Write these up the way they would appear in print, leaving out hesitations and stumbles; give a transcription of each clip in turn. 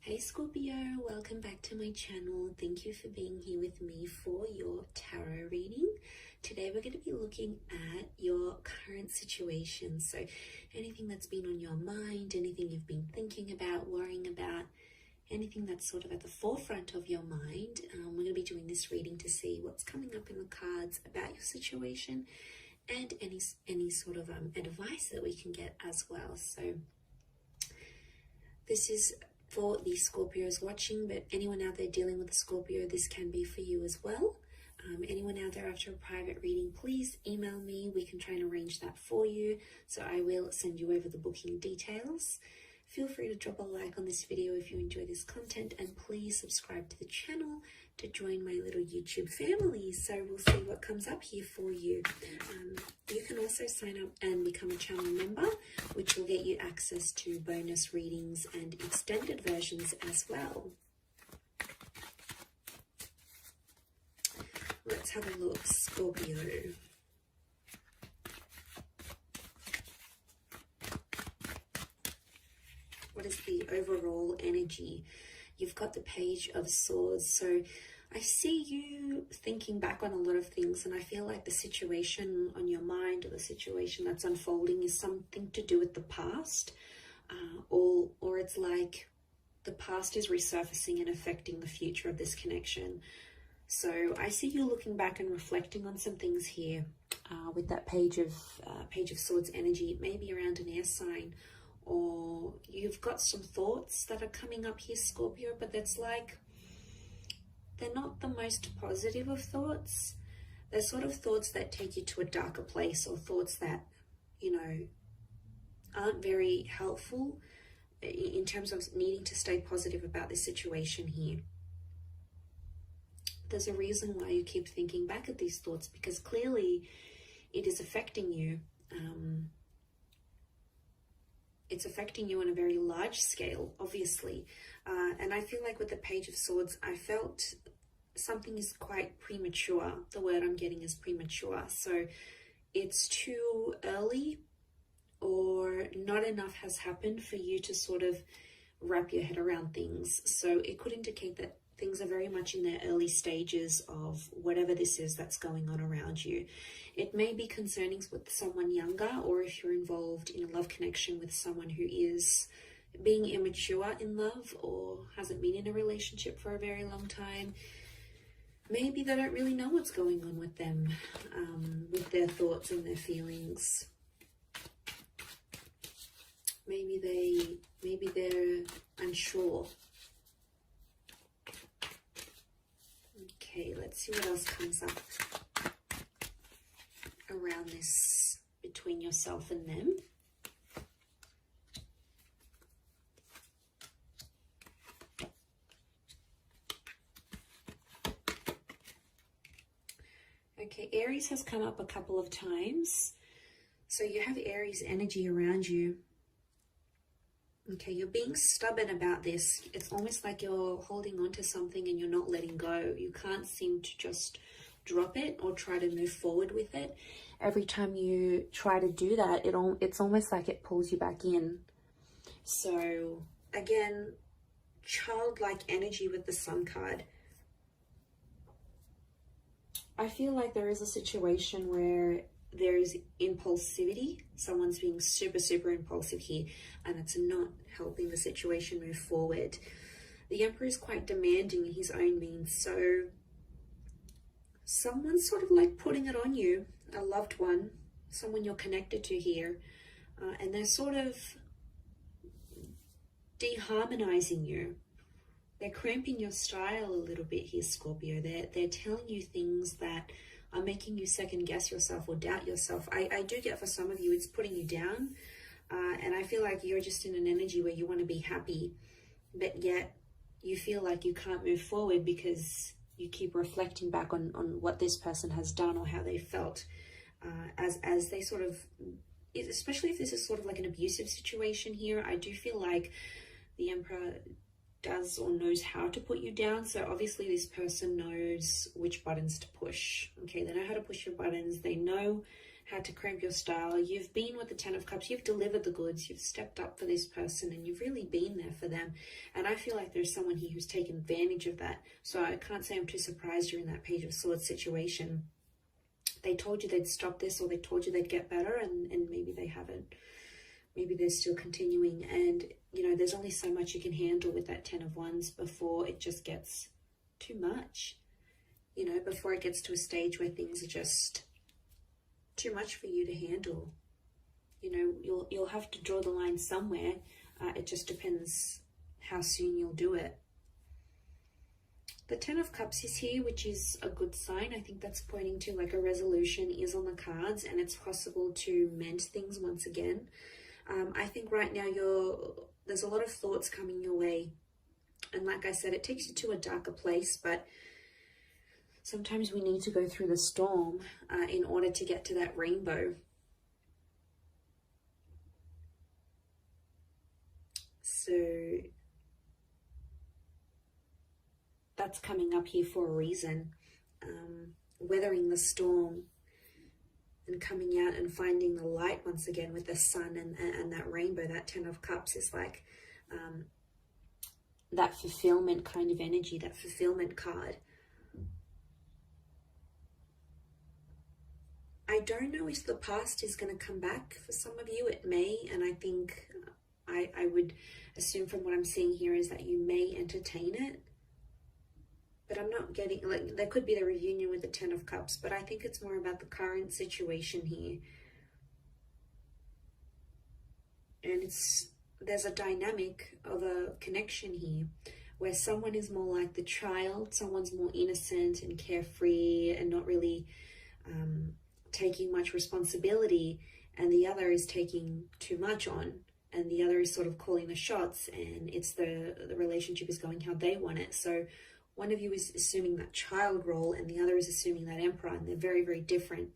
Hey Scorpio, welcome back to my channel. Thank you for being here with me for your tarot reading. Today we're going to be looking at your current situation. So anything that's been on your mind, anything you've been thinking about, worrying about, anything that's sort of at the forefront of your mind. We're going to be doing this reading to see what's coming up in the cards about your situation and any sort of advice that we can get as well. So this is for the Scorpios watching, but anyone out there dealing with a Scorpio, this can be for you as well. Anyone out there after a private reading, please email me. We can try and arrange that for you. So I will send you over the booking details. Feel free to drop a like on this video if you enjoy this content, and please subscribe to the channel to join my little YouTube family. So we'll see what comes up here for you. You can also sign up and become a channel member, which will get you access to bonus readings and extended versions as well. Let's have a look, Scorpio. What is the overall energy? You've got the Page of Swords. So I see you thinking back on a lot of things, and I feel like the situation on your mind or the situation that's unfolding is something to do with the past, or it's like the past is resurfacing and affecting the future of this connection. So I see you looking back and reflecting on some things here with that Page of Swords energy. It may be around an air sign, or you've got some thoughts that are coming up here, Scorpio, but that's like, they're not the most positive of thoughts. They're sort of thoughts that take you to a darker place, or thoughts that, you know, aren't very helpful in terms of needing to stay positive about this situation here. There's a reason why you keep thinking back at these thoughts, because clearly it is affecting you. It's affecting you on a very large scale, obviously. And I feel like with the Page of Swords, I felt something is quite premature. The word I'm getting is premature. So it's too early, or not enough has happened for you to sort of wrap your head around things. So it could indicate that things are very much in their early stages of whatever this is that's going on around you. It may be concerning with someone younger, or if you're involved in a love connection with someone who is being immature in love or hasn't been in a relationship for a very long time. Maybe they don't really know what's going on with them, with their thoughts and their feelings. Maybe they're unsure. Okay, let's see what else comes up around this between yourself and them. Okay, Aries has come up a couple of times. So you have Aries energy around you. Okay, you're being stubborn about this. It's almost like you're holding on to something and you're not letting go. You can't seem to just drop it or try to move forward with it. Every time you try to do that, it's almost like it pulls you back in. So again, childlike energy with the Sun card. I feel like there is a situation where there is impulsivity. Someone's being super, super impulsive here, and it's not helping the situation move forward. The Emperor is quite demanding in his own means, so someone's sort of like putting it on you, a loved one, someone you're connected to here, and they're sort of deharmonizing you. They're cramping your style a little bit here, Scorpio. They're telling you things that are making you second guess yourself or doubt yourself. I do get for some of you, it's putting you down. And I feel like you're just in an energy where you want to be happy, but yet you feel like you can't move forward because you keep reflecting back on what this person has done or how they felt as they sort of, especially if this is sort of like an abusive situation here. I do feel like the Emperor does or knows how to put you down. So obviously this person knows which buttons to push. Okay, they know how to push your buttons. They know had to cramp your style. You've been with the Ten of Cups. You've delivered the goods. You've stepped up for this person and you've really been there for them. And I feel like there's someone here who's taken advantage of that. So I can't say I'm too surprised you're in that Page of Swords situation. They told you they'd stop this, or they told you they'd get better, and maybe they haven't. Maybe they're still continuing. And, you know, there's only so much you can handle with that Ten of Wands before it just gets too much. You know, before it gets to a stage where things are just too much for you to handle. You know, you'll have to draw the line somewhere. It just depends how soon you'll do it. The Ten of Cups is here, which is a good sign. I think that's pointing to like a resolution is on the cards, and it's possible to mend things once again. I think right now there's a lot of thoughts coming your way. And like I said, it takes you to a darker place, but sometimes we need to go through the storm in order to get to that rainbow. So that's coming up here for a reason. Weathering the storm and coming out and finding the light once again with the sun and that rainbow. That Ten of Cups is like that fulfillment kind of energy, that fulfillment card. I don't know if the past is going to come back. For some of you, it may, and I think I would assume from what I'm seeing here is that you may entertain it. But I'm not getting, like, there could be the reunion with the Ten of Cups, but I think it's more about the current situation here. And there's a dynamic of a connection here where someone is more like the child, someone's more innocent and carefree and not really taking much responsibility, and the other is taking too much on, and the other is sort of calling the shots, and it's the relationship is going how they want it. So one of you is assuming that child role and the other is assuming that emperor, and they're very, very different.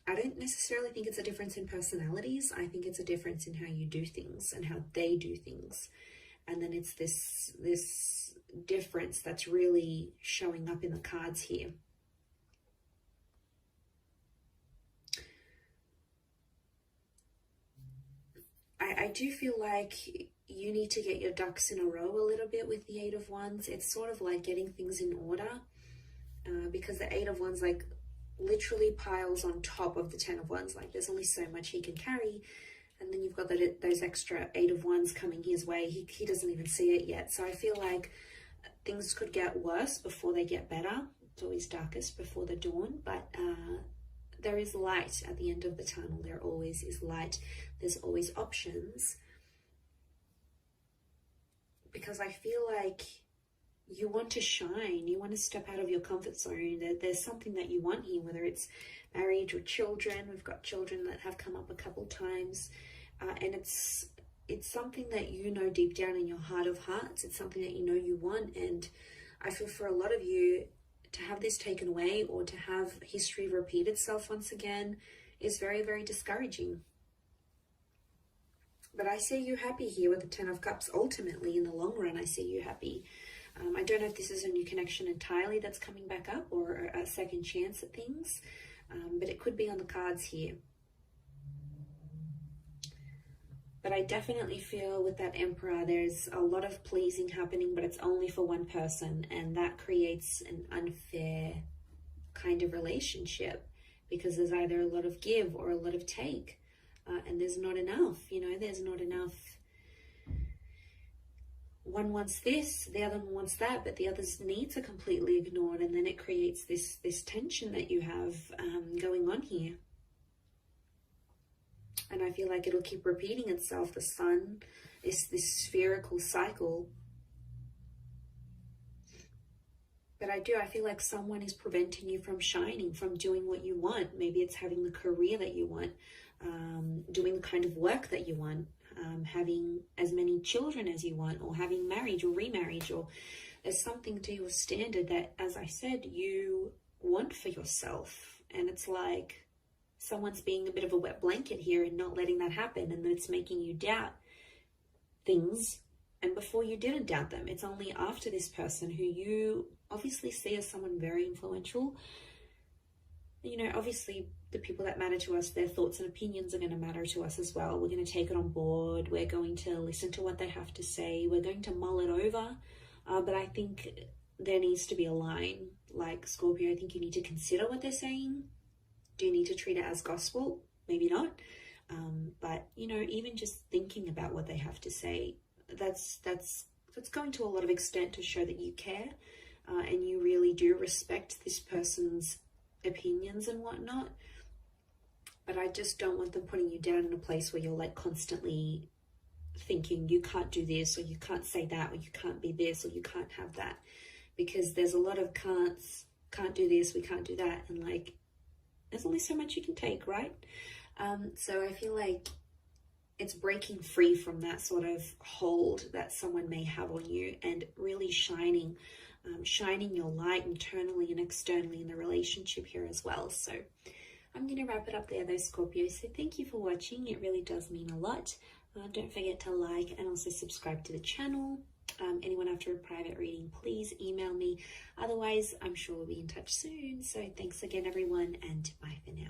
I don't necessarily think it's a difference in personalities. I think it's a difference in how you do things and how they do things. And then it's this difference that's really showing up in the cards here. I do feel like you need to get your ducks in a row a little bit with the Eight of Wands. It's sort of like getting things in order, because the Eight of Wands like literally piles on top of the Ten of Wands. Like there's only so much he can carry, and then you've got those extra Eight of Wands coming his way. He doesn't even see it yet. So I feel like things could get worse before they get better. It's always darkest before the dawn, but there is light at the end of the tunnel. There always is light. There's always options. Because I feel like you want to shine. You want to step out of your comfort zone. There's something that you want here, whether it's marriage or children. We've got children that have come up a couple times. And it's something that you know deep down in your heart of hearts. It's something that you know you want. And I feel for a lot of you, to have this taken away or to have history repeat itself once again is very, very discouraging. But I see you happy here with the Ten of Cups. Ultimately, in the long run, I see you happy. I don't know if this is a new connection entirely that's coming back up or a second chance at things, but it could be on the cards here. But I definitely feel with that Emperor, there's a lot of pleasing happening, but it's only for one person. And that creates an unfair kind of relationship because there's either a lot of give or a lot of take. And there's not enough, you know, there's not enough. One wants this, the other one wants that, but the other's needs are completely ignored. And then it creates this tension that you have going on here. And I feel like it'll keep repeating itself. The sun is this spherical cycle. But I feel like someone is preventing you from shining, from doing what you want. Maybe it's having the career that you want, doing the kind of work that you want, having as many children as you want, or having marriage or remarriage, or there's something to your standard that, as I said, you want for yourself. And it's like someone's being a bit of a wet blanket here and not letting that happen, and then it's making you doubt things. And before you didn't doubt them, it's only after this person who you obviously see as someone very influential, you know, obviously the people that matter to us, their thoughts and opinions are going to matter to us as well. We're going to take it on board. We're going to listen to what they have to say. We're going to mull it over. But I think there needs to be a line. Like Scorpio, I think you need to consider what they're saying. Do you need to treat it as gospel? Maybe not. But, you know, even just thinking about what they have to say, that's going to a lot of extent to show that you care and you really do respect this person's opinions and whatnot. But I just don't want them putting you down in a place where you're like constantly thinking you can't do this, or you can't say that, or you can't be this, or you can't have that, because there's a lot of can't do this, we can't do that, and like there's only so much you can take, right? So I feel like it's breaking free from that sort of hold that someone may have on you and really shining your light internally and externally in the relationship here as well. So I'm going to wrap it up there though, Scorpio. So thank you for watching. It really does mean a lot. Don't forget to like and also subscribe to the channel. Anyone after a private reading, please email me. Otherwise, I'm sure we'll be in touch soon. So thanks again, everyone, and bye for now.